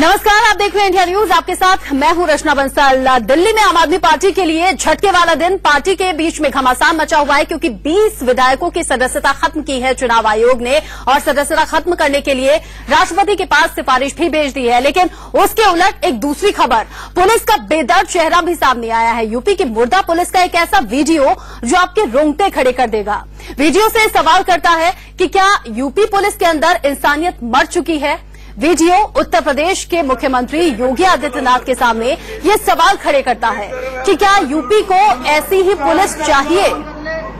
नमस्कार, आप देख रहे हैं इंडिया न्यूज। आपके साथ मैं हूं रचना बंसल। दिल्ली में आम आदमी पार्टी के लिए झटके वाला दिन। पार्टी के बीच में घमासान मचा हुआ है क्योंकि 20 विधायकों की सदस्यता खत्म की है चुनाव आयोग ने और सदस्यता खत्म करने के लिए राष्ट्रपति के पास सिफारिश भी भेज दी है। लेकिन उसके उलट एक दूसरी खबर, पुलिस का बेदर्द चेहरा भी सामने आया है। यूपी की मुर्दा पुलिस का एक ऐसा वीडियो जो आपके रोंगटे खड़े कर देगा। वीडियो से सवाल करता है कि क्या यूपी पुलिस के अंदर इंसानियत मर चुकी है। वीडियो उत्तर प्रदेश के मुख्यमंत्री योगी आदित्यनाथ के सामने ये सवाल खड़े करता है कि क्या यूपी को ऐसी ही पुलिस चाहिए।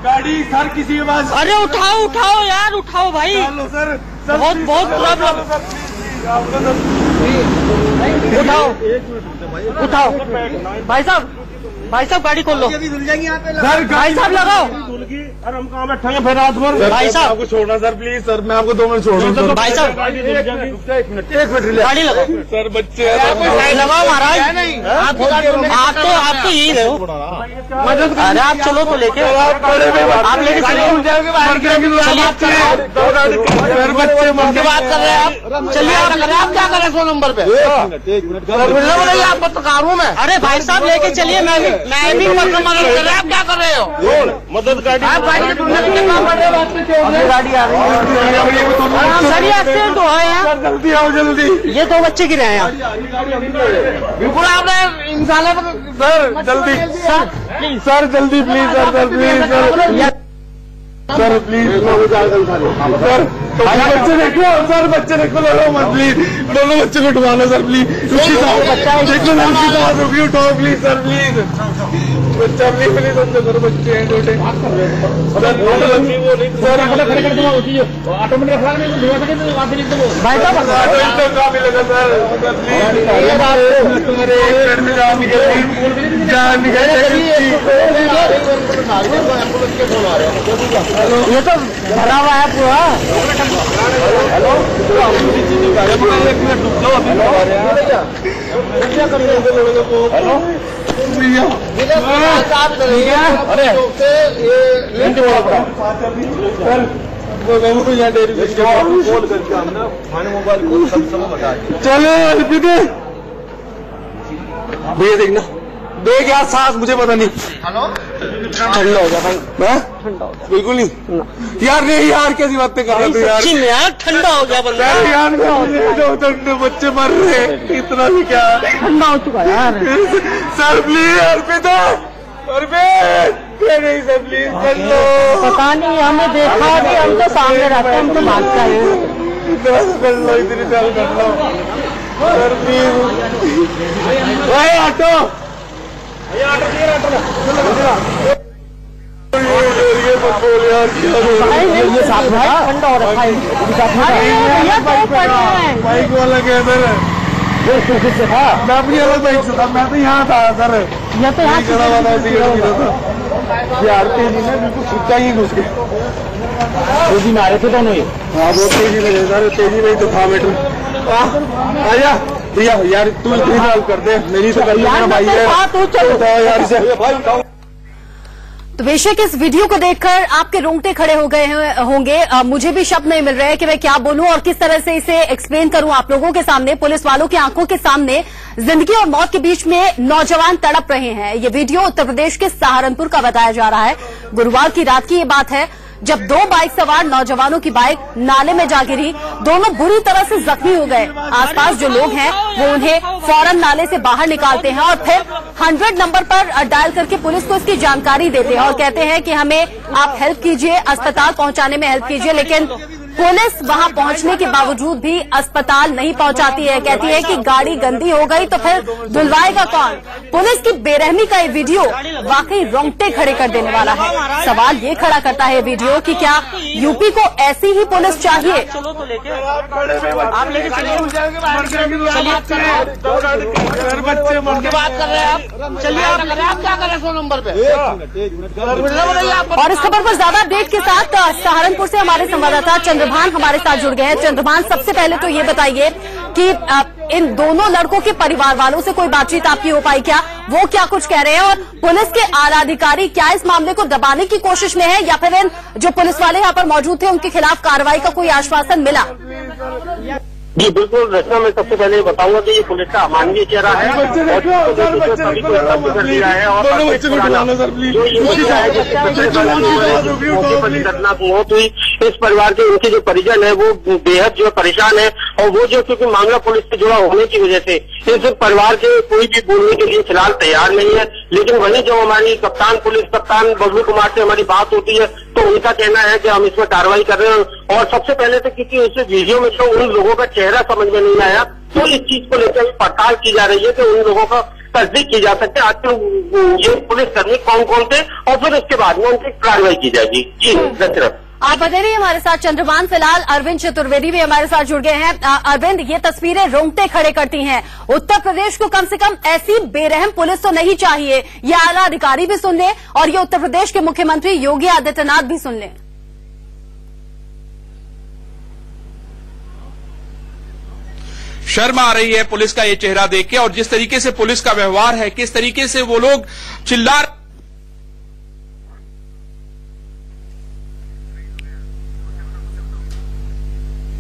गाड़ी सर किसी के पास, अरे उठाओ यार, उठाओ भाई, सर बहुत प्रॉब्लम। उठाओ भाई साहब गाड़ी खोल लो। भाई साहब लगाओ। अरे हम कहाँ बैठेंगे फिर रात भर। भाई साहब आपको छोड़ना सर, प्लीज सर, मैं आपको 2 मिनट छोड़ दूँ। भाई साहब एक मिनट गाड़ी लगाओ सर, बच्चे लगाओ महाराज। आप तो यही रहो। अरे आप चलो तो लेके आप लेके सर, बच्चे बात कर रहे हैं आप। चलिए आप क्या कर रहे हैं 100 नंबर पे। आप पत्रकार हूँ मैं। अरे भाई साहब लेके चलिए, मैं भी मदद कर रहे हैं। आप क्या कर रहे हो? मदद गाड़ी आप गाड़ी गाड़ी आ रही है सर, ये एक्सीडेंट हुआ है यार। जल्दी आओ जल्दी। ये 2 बच्चे गिरे हैं यार। बिल्कुल आपने इंसान सर, जल्दी सर, जल्दी please sir, please sir please sir, बच्चे देखो सर, बच्चे देखो, लड़ो मत प्लीज, दोनों बच्चे को उठवा लो सर प्लीज। देखो रुकिए, उठाओ प्लीज सर, प्लीज बच्चा प्लीज सर, बच्चे हैं छोटे भाई साहब कहाँ मिलेगा सर, जान ये तो भरा हुआ है पूरा। हेलो, चलो भैया देखना, देख यार सांस, मुझे पता नहीं। हेलो, ठंडा हो गया भाई, बिल्कुल नहीं यार, नहीं यार, कैसी बातें कर रहे हो यार। सच्ची में यार ठंडा हो गया बंदा यार, ठंडे बच्चे मर रहे हैं, इतना भी क्या ठंडा हो चुका यार। सर प्लीज, अर्पित नहीं सर, प्लीज कर लो। पता नहीं, हमें देखा नहीं, हम तो सामने रहते हैं, हम तो भागते हैं। इतना कर लो, इतनी चाल कर लो सर प्लीज। ऑटो ये मत बोल यार, ये साथ में ठंडा हो रखा है। बाइक वाला कहते हैं मैं अपनी अलग बाइक से था, मैं तो यहाँ था सर, ये तो यहाँ खड़ा हुआ था यार। तेजी में बिल्कुल सीधा ही घुस गए, तेजी में आ रहे थे दोनों। हाँ बहुत तेजी में सर, तेजी में ही तो था मीटर। आजा भैया यार, तू इतनी हेल्प कर दे, मेरी तो गलती है भाई है यार इसे। तो बेशक इस वीडियो को देखकर आपके रोंगटे खड़े हो गए होंगे। मुझे भी शब्द नहीं मिल रहे हैं कि मैं क्या बोलूं और किस तरह से इसे एक्सप्लेन करूं आप लोगों के सामने। पुलिस वालों की आंखों के सामने जिंदगी और मौत के बीच में नौजवान तड़प रहे हैं। ये वीडियो उत्तर प्रदेश के सहारनपुर का बताया जा रहा है। गुरुवार की रात की ये बात है जब 2 बाइक सवार नौजवानों की बाइक नाले में जा गिरी। दोनों बुरी तरह से जख्मी हो गए। आसपास जो लोग हैं वो उन्हें फौरन नाले से बाहर निकालते हैं और फिर 100 नंबर पर डायल करके पुलिस को इसकी जानकारी देते हैं और कहते हैं कि हमें आप हेल्प कीजिए, अस्पताल पहुंचाने में हेल्प कीजिए। लेकिन पुलिस वहां पहुंचने के बावजूद भी अस्पताल नहीं पहुंचाती है। कहती है कि गाड़ी गंदी हो गई तो फिर धुलवाएगा कौन। पुलिस की बेरहमी का ये वीडियो वाकई रोंगटे खड़े कर देने वाला है। सवाल ये खड़ा करता है वीडियो कि क्या यूपी को ऐसी ही पुलिस चाहिए। चलो तो लेके आप लेके चलिए, बच्चे बात कर रहे हैं आप। चलिए आप क्या कर रहे हैं 100 नंबर पे। और इस खबर पर ज्यादा अपडेट के साथ सहारनपुर से हमारे संवाददाता चंद्रभान हमारे साथ जुड़ गए हैं। चंद्रभान, सबसे पहले तो ये बताइए कि इन दोनों लड़कों के परिवार वालों से कोई बातचीत आपकी हो पाई क्या? वो क्या कुछ कह रहे हैं और पुलिस के आला अधिकारी क्या इस मामले को दबाने की कोशिश में है या फिर इन जो पुलिस वाले यहाँ पर मौजूद थे उनके खिलाफ कार्रवाई का कोई आश्वासन मिला? जी बिल्कुल रचना, मैं सबसे पहले बताऊंगा कि ये पुलिस का अमानवीय चेहरा है और जो ये घटना मौत हुई, इस परिवार के उनके जो परिजन है वो बेहद जो परेशान है और वो जो क्योंकि मामला पुलिस से जुड़ा होने की वजह से इस परिवार के कोई भी बोलने के लिए फिलहाल तैयार नहीं है। लेकिन वहीं जो हमारी पुलिस कप्तान बबलू कुमार से हमारी बात होती है तो उनका कहना है कि हम इसमें कार्रवाई कर रहे हैं और सबसे पहले तो क्योंकि उस वीडियो में तो उन लोगों का चेहरा समझ में नहीं आया तो इस चीज को लेकर पड़ताल की जा रही है कि उन लोगों का तस्दीक की जा सकती है आखिर ये पुलिसकर्मी कौन कौन थे और फिर उसके बाद में उनकी कार्रवाई की जाएगी। जी दशरथ, आप बने रहिए हमारे साथ चंद्रभान। फिलहाल अरविंद चतुर्वेदी भी हमारे साथ जुड़ गए हैं। अरविंद, ये तस्वीरें रोंगटे खड़े करती हैं। उत्तर प्रदेश को कम से कम ऐसी बेरहम पुलिस तो नहीं चाहिए, ये आला अधिकारी भी सुन लें और ये उत्तर प्रदेश के मुख्यमंत्री योगी आदित्यनाथ भी सुन लें। शर्म आ रही है पुलिस का ये चेहरा देख के और जिस तरीके से पुलिस का व्यवहार है, किस तरीके से वो लोग चिल्ला।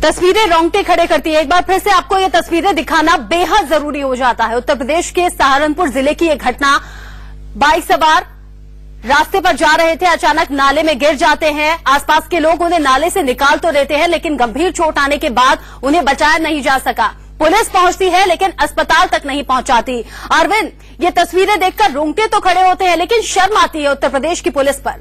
तस्वीरें रोंगटे खड़े करती है। एक बार फिर से आपको ये तस्वीरें दिखाना बेहद जरूरी हो जाता है। उत्तर प्रदेश के सहारनपुर जिले की एक घटना, बाइक सवार रास्ते पर जा रहे थे, अचानक नाले में गिर जाते हैं। आसपास के लोग उन्हें नाले से निकाल तो लेते हैं लेकिन गंभीर चोट आने के बाद उन्हें बचाया नहीं जा सका। पुलिस पहुंचती है लेकिन अस्पताल तक नहीं पहुंचाती। अरविंद, ये तस्वीरें देखकर रोंगटे तो खड़े होते हैं लेकिन शर्म आती है उत्तर प्रदेश की पुलिस पर।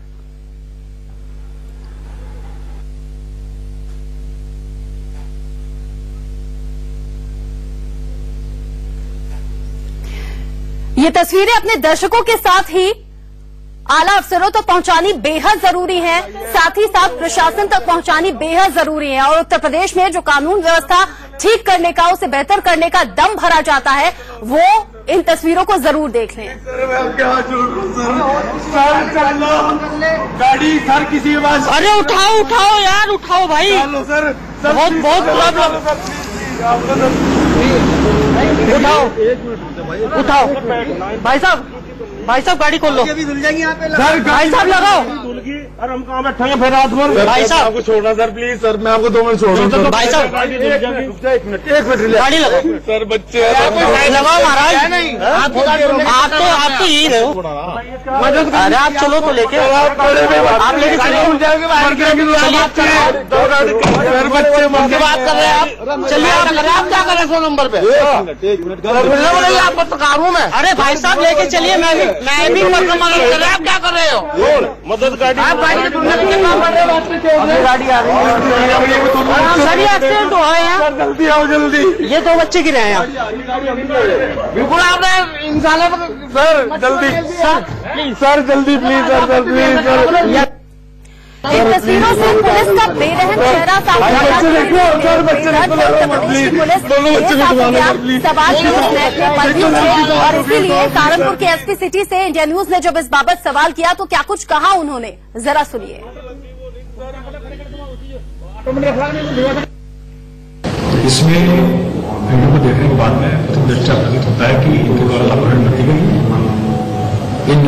ये तस्वीरें अपने दर्शकों के साथ ही आला अफसरों तक पहुंचानी बेहद जरूरी है, साथ ही साथ प्रशासन तक पहुंचानी बेहद जरूरी है और उत्तर प्रदेश में जो कानून व्यवस्था ठीक करने का, उसे बेहतर करने का दम भरा जाता है, वो इन तस्वीरों को जरूर देख लें। गाड़ी सर किसी के पास, अरे उठाओ उठाओ यार, उठाओ भाई, सर बहुत बहुत प्रॉब्लम, उठाओ भाई साहब गाड़ी खोल लो, भाई साहब लगाओ, अरे हम कहाँ बैठेंगे फिर रात भर। भाई साहब आपको छोड़ना सर, प्लीज सर, मैं आपको 2 मिनट छोड़ रहा हूँ। भाई साहब एक मिनट गाड़ी लगाओ सर, बच्चे लगाओ महाराज, आप तो यही रहे हो। अरे आप चलो तो लेके, आप लेके सर, बच्चे बात कर रहे हैं आप, चलिए आप क्या कर रहे हैं 100 नंबर पे, आप पत्रकार हूँ मैं। अरे भाई साहब लेके चलिए, मैं भी मदद कर रहा, आप क्या कर रहे हो? मदद गाड़ी गाड़ी आ रही है सर, ये एक्सीडेंट हुआ है यहाँ, जल्दी आओ जल्दी, ये 2 बच्चे गिरे हैं यहाँ। बिल्कुल आपने इंसानों सर जल्दी सर जल्दी प्लीज सर प्लीज सर। इन तस्वीरों से पुलिस का बेरहम चेहरा साफ सवाल और इसीलिए सहारनपुर के एसपी सिटी से इंडिया न्यूज ने जब इस बाबत सवाल किया तो क्या कुछ कहा उन्होंने, जरा सुनिए। इसमें वीडियो को देखने के बाद में तो दृष्टि प्रतीत होता है कि इनके द्वारा लापरवाही बरती गई, इन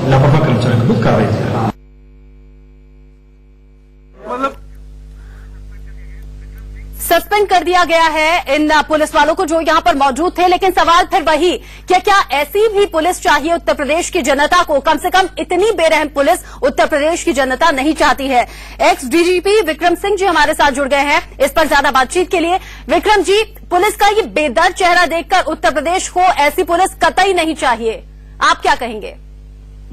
लापरवाह कर्मचारियों के विरुद्ध कार्रवाई की जाए। सस्पेंड कर दिया गया है इन पुलिस वालों को जो यहां पर मौजूद थे, लेकिन सवाल फिर वही, क्या ऐसी भी पुलिस चाहिए उत्तर प्रदेश की जनता को? कम से कम इतनी बेरहम पुलिस उत्तर प्रदेश की जनता नहीं चाहती है। एक्स डीजीपी विक्रम सिंह जी हमारे साथ जुड़ गए हैं इस पर ज्यादा बातचीत के लिए। विक्रम जी, पुलिस का ये बेदर्द चेहरा देखकर उत्तर प्रदेश को ऐसी पुलिस कतई नहीं चाहिए, आप क्या कहेंगे?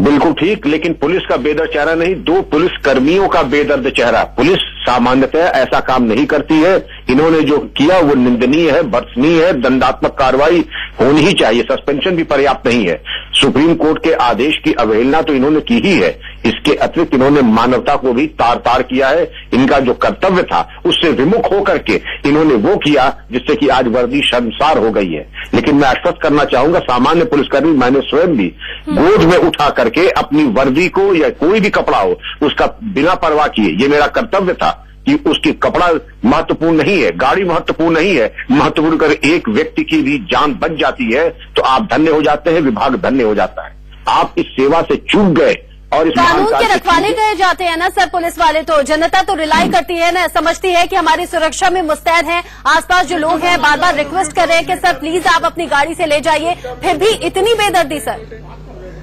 बिल्कुल ठीक, लेकिन पुलिस का बेदर्द चेहरा नहीं, 2 पुलिस कर्मियों का बेदर्द चेहरा। पुलिस सामान्यतः ऐसा काम नहीं करती है, इन्होंने जो किया वो निंदनीय है, भर्त्सनीय है, दंडात्मक कार्रवाई होनी ही चाहिए, सस्पेंशन भी पर्याप्त नहीं है। सुप्रीम कोर्ट के आदेश की अवहेलना तो इन्होंने की ही है, इसके अतिरिक्त इन्होंने मानवता को भी तार तार किया है। इनका जो कर्तव्य था उससे विमुख होकर के इन्होंने वो किया जिससे कि आज वर्दी शर्मसार हो गई है। लेकिन मैं आश्वस्त करना चाहूंगा सामान्य पुलिसकर्मी, मैंने स्वयं भी गोद में उठा करके अपनी वर्दी को या कोई भी कपड़ा हो उसका बिना परवाह किए, ये मेरा कर्तव्य था कि उसकी कपड़ा महत्वपूर्ण नहीं है, गाड़ी महत्वपूर्ण नहीं है, महत्वपूर्ण कर एक व्यक्ति की भी जान बच जाती है तो आप धन्य हो जाते हैं, विभाग धन्य हो जाता है। आप इस सेवा से चूक गए, और इस कानून के रखवाले कहे जाते हैं ना सर पुलिस वाले, तो जनता तो रिलाई करती है ना, समझती है कि हमारी सुरक्षा में मुस्तैद हैं। आसपास जो लोग हैं बार बार रिक्वेस्ट कर रहे हैं कि सर प्लीज आप अपनी गाड़ी से ले जाइए, फिर भी इतनी बेदर्दी सर।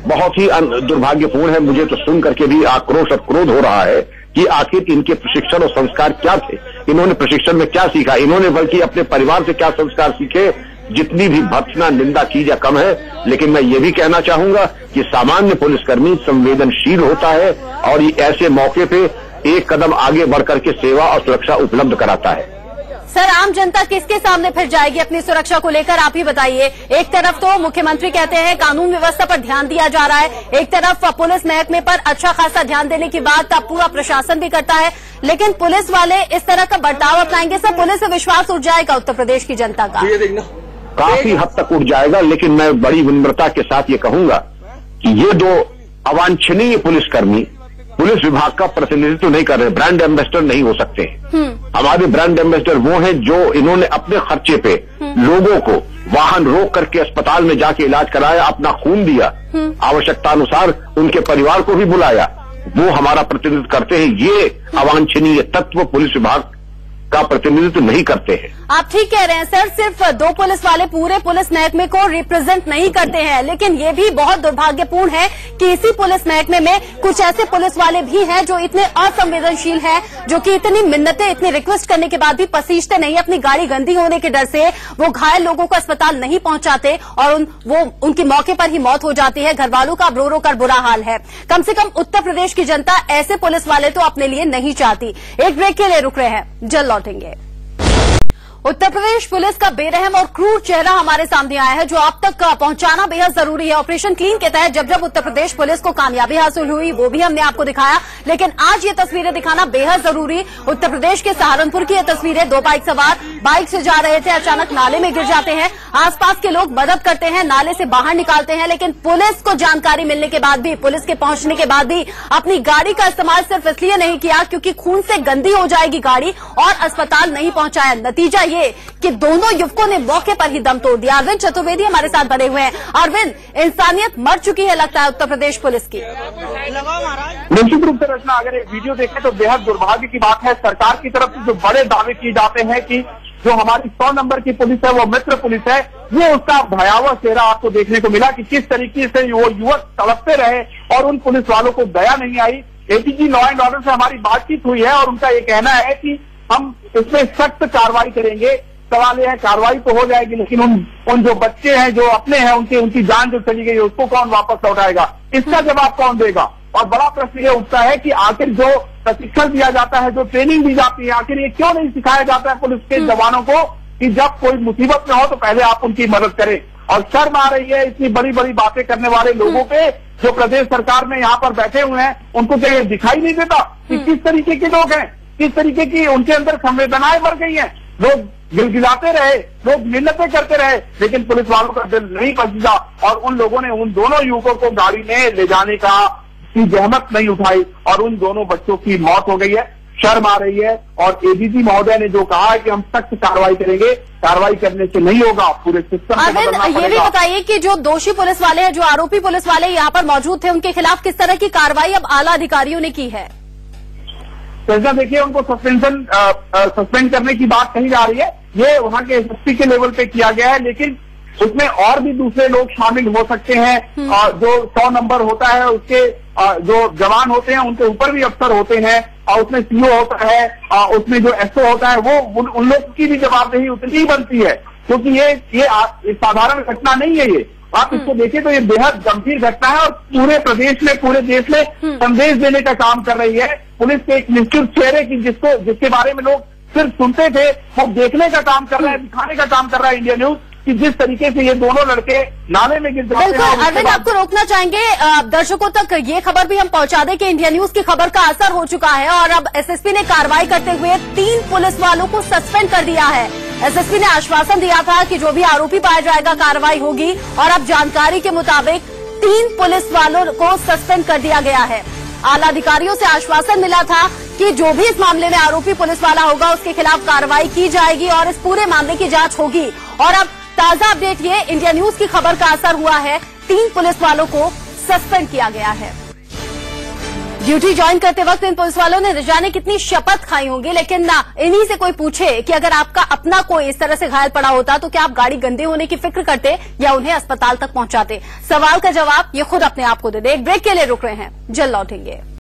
बहुत ही दुर्भाग्यपूर्ण है। मुझे तो सुन करके भी आक्रोश और क्रोध हो रहा है कि आखिर इनके प्रशिक्षण और संस्कार क्या थे, इन्होंने प्रशिक्षण में क्या सीखा, इन्होंने बल्कि अपने परिवार से क्या संस्कार सीखे। जितनी भी भर्त्सना निंदा की जा कम है, लेकिन मैं ये भी कहना चाहूंगा कि सामान्य पुलिसकर्मी संवेदनशील होता है और ये ऐसे मौके पे एक कदम आगे बढ़कर के सेवा और सुरक्षा उपलब्ध कराता है। सर आम जनता किसके सामने फिर जाएगी अपनी सुरक्षा को लेकर, आप ही बताइए। एक तरफ तो मुख्यमंत्री कहते हैं कानून व्यवस्था पर ध्यान दिया जा रहा है, एक तरफ पुलिस महकमे पर अच्छा खासा ध्यान देने की बात पूरा प्रशासन भी करता है, लेकिन पुलिस वाले इस तरह का बर्ताव अपनाएंगे सर, पुलिस से विश्वास उठ जाएगा उत्तर प्रदेश की जनता का? काफी हद तक उठ जाएगा, लेकिन मैं बड़ी विनम्रता के साथ ये कहूंगा कि ये दो अवांछनीय पुलिसकर्मी पुलिस विभाग का प्रतिनिधित्व नहीं कर रहे, ब्रांड एम्बेसडर नहीं हो सकते। हमारे ब्रांड एम्बेसडर वो हैं जो इन्होंने अपने खर्चे पे लोगों को वाहन रोक करके अस्पताल में जाके इलाज कराया, अपना खून दिया, आवश्यकता अनुसार उनके परिवार को भी बुलाया, वो हमारा प्रतिनिधित्व करते हैं। ये अवांछनीय तत्व पुलिस विभाग का प्रतिनिधित्व नहीं करते हैं। आप ठीक कह रहे हैं सर, सिर्फ दो पुलिस वाले पूरे पुलिस महकमे को रिप्रेजेंट नहीं करते हैं, लेकिन ये भी बहुत दुर्भाग्यपूर्ण है कि इसी पुलिस महकमे में कुछ ऐसे पुलिस वाले भी हैं जो इतने असंवेदनशील हैं, जो कि इतनी मिन्नतें, इतनी रिक्वेस्ट करने के बाद भी पसीजते नहीं, अपनी गाड़ी गंदी होने के डर से वो घायल लोगों को अस्पताल नहीं पहुंचाते और उनकी मौके पर ही मौत हो जाती है। घर वालों का रो रो कर बुरा हाल है। कम से कम उत्तर प्रदेश की जनता ऐसे पुलिस वाले तो अपने लिए नहीं चाहती। एक ब्रेक के लिए रुक रहे हैं, जल्द लौटेंगे। उत्तर प्रदेश पुलिस का बेरहम और क्रूर चेहरा हमारे सामने आया है, जो आप तक पहुंचाना बेहद जरूरी है। ऑपरेशन क्लीन के तहत जब जब उत्तर प्रदेश पुलिस को कामयाबी हासिल हुई वो भी हमने आपको दिखाया, लेकिन आज ये तस्वीरें दिखाना बेहद जरूरी। उत्तर प्रदेश के सहारनपुर की ये तस्वीरें, दो बाइक सवार बाइक से जा रहे थे, अचानक नाले में गिर जाते हैं। आसपास के लोग मदद करते हैं, नाले से बाहर निकालते हैं, लेकिन पुलिस को जानकारी मिलने के बाद भी, पुलिस के पहुंचने के बाद भी अपनी गाड़ी का इस्तेमाल सिर्फ इसलिए नहीं किया क्योंकि खून से गंदी हो जाएगी गाड़ी, और अस्पताल नहीं पहुंचाया। नतीजा ये कि दोनों युवकों ने मौके पर ही दम तोड़ दिया। अरविंद चतुर्वेदी हमारे साथ बने हुए हैं। अरविंद, इंसानियत मर चुकी है लगता है उत्तर प्रदेश पुलिस की। निश्चित रूप से रचना, अगर एक वीडियो देखें तो बेहद दुर्भाग्य की बात है। सरकार की तरफ से जो बड़े दावे किए जाते हैं कि जो हमारी 100 नंबर की पुलिस है वो मित्र पुलिस है, वो उसका भयावह चेहरा आपको देखने को मिला कि किस तरीके से वो युवक तड़पते रहे और उन पुलिस वालों को दया नहीं आई। एडीजी लॉ एंड ऑर्डर से हमारी बातचीत हुई है और उनका ये कहना है कि हम इसमें सख्त कार्रवाई करेंगे। सवाल यह है, कार्रवाई तो हो जाएगी, लेकिन उन जो बच्चे हैं जो अपने हैं उनकी जान जो चली गई उसको कौन वापस लौटाएगा, इसका जवाब कौन देगा? और बड़ा प्रश्न ये उठता है कि आखिर जो प्रशिक्षण दिया जाता है, जो ट्रेनिंग दी जाती है, आखिर ये क्यों नहीं सिखाया जाता है पुलिस के जवानों को कि जब कोई मुसीबत में हो तो पहले आप उनकी मदद करें। और शर्म आ रही है इतनी बड़ी बड़ी बातें करने वाले लोगों पे, जो प्रदेश सरकार में यहाँ पर बैठे हुए हैं। उनको क्या ये दिखाई नहीं देता कि किस तरीके के लोग हैं, किस तरीके की उनके अंदर संवेदनाएं बढ़ गई हैं? लोग गिलगिलाते रहे, लोग मिन्नतें करते रहे, लेकिन पुलिस वालों का दिल नहीं पसीजा और उन लोगों ने उन दोनों युवकों को गाड़ी में ले जाने की जहमत नहीं उठाई और उन दोनों बच्चों की मौत हो गई है। शर्म आ रही है। और एडीजी महोदय ने जो कहा है कि हम सख्त कार्रवाई करेंगे, कार्रवाई करने से नहीं होगा, पूरे सिस्टम को बदलना पड़ेगा। ये भी बताइए कि जो दोषी पुलिस वाले हैं, जो आरोपी पुलिस वाले यहाँ पर मौजूद थे, उनके खिलाफ किस तरह की कार्रवाई अब आला अधिकारियों ने की है? तो देखिए, उनको सस्पेंड करने की बात कही जा रही है। ये वहाँ के एसएसपी के लेवल पे किया गया है, लेकिन उसमें और भी दूसरे लोग शामिल हो सकते हैं। जो 100 नंबर होता है उसके जो जवान होते हैं उनके ऊपर भी अफसर होते हैं, और उसमें सीओ होता है, उसमें जो एसओ होता है, वो उन लोग की भी जवाबदेही उतनी ही बनती है, क्योंकि ये साधारण घटना नहीं है। ये आप इसको देखिए तो ये बेहद गंभीर घटना है और पूरे प्रदेश में, पूरे देश में संदेश देने का काम कर रही है पुलिस के एक निश्चित चेहरे की, जिसके बारे में लोग सिर्फ सुनते थे, वो देखने का काम कर रहा है, दिखाने का काम कर रहा है इंडिया न्यूज, कि जिस तरीके से ये दोनों लड़के नाले में गिर जाते हैं। बिल्कुल अरविंद, आपको रोकना चाहेंगे, दर्शकों तक ये खबर भी हम पहुंचा दें कि इंडिया न्यूज की खबर का असर हो चुका है और अब एसएसपी ने कार्रवाई करते हुए 3 पुलिस वालों को सस्पेंड कर दिया है। एसएसपी ने आश्वासन दिया था कि जो भी आरोपी पाया जाएगा कार्रवाई होगी, और अब जानकारी के मुताबिक 3 पुलिस वालों को सस्पेंड कर दिया गया है। आला अधिकारियों से आश्वासन मिला था कि जो भी इस मामले में आरोपी पुलिस वाला होगा उसके खिलाफ कार्रवाई की जाएगी और इस पूरे मामले की जांच होगी। और अब ताजा अपडेट ये, इंडिया न्यूज की खबर का असर हुआ है, 3 पुलिस वालों को सस्पेंड किया गया है। ड्यूटी ज्वाइन करते वक्त इन पुलिस वालों ने न जाने कितनी शपथ खाई होंगी, लेकिन ना इन्हीं से कोई पूछे कि अगर आपका अपना कोई इस तरह से घायल पड़ा होता तो क्या आप गाड़ी गंदे होने की फिक्र करते या उन्हें अस्पताल तक पहुंचाते? सवाल का जवाब ये खुद अपने आप को दे दे। एक ब्रेक के लिए रुक रहे हैं, जल्द लौटेंगे।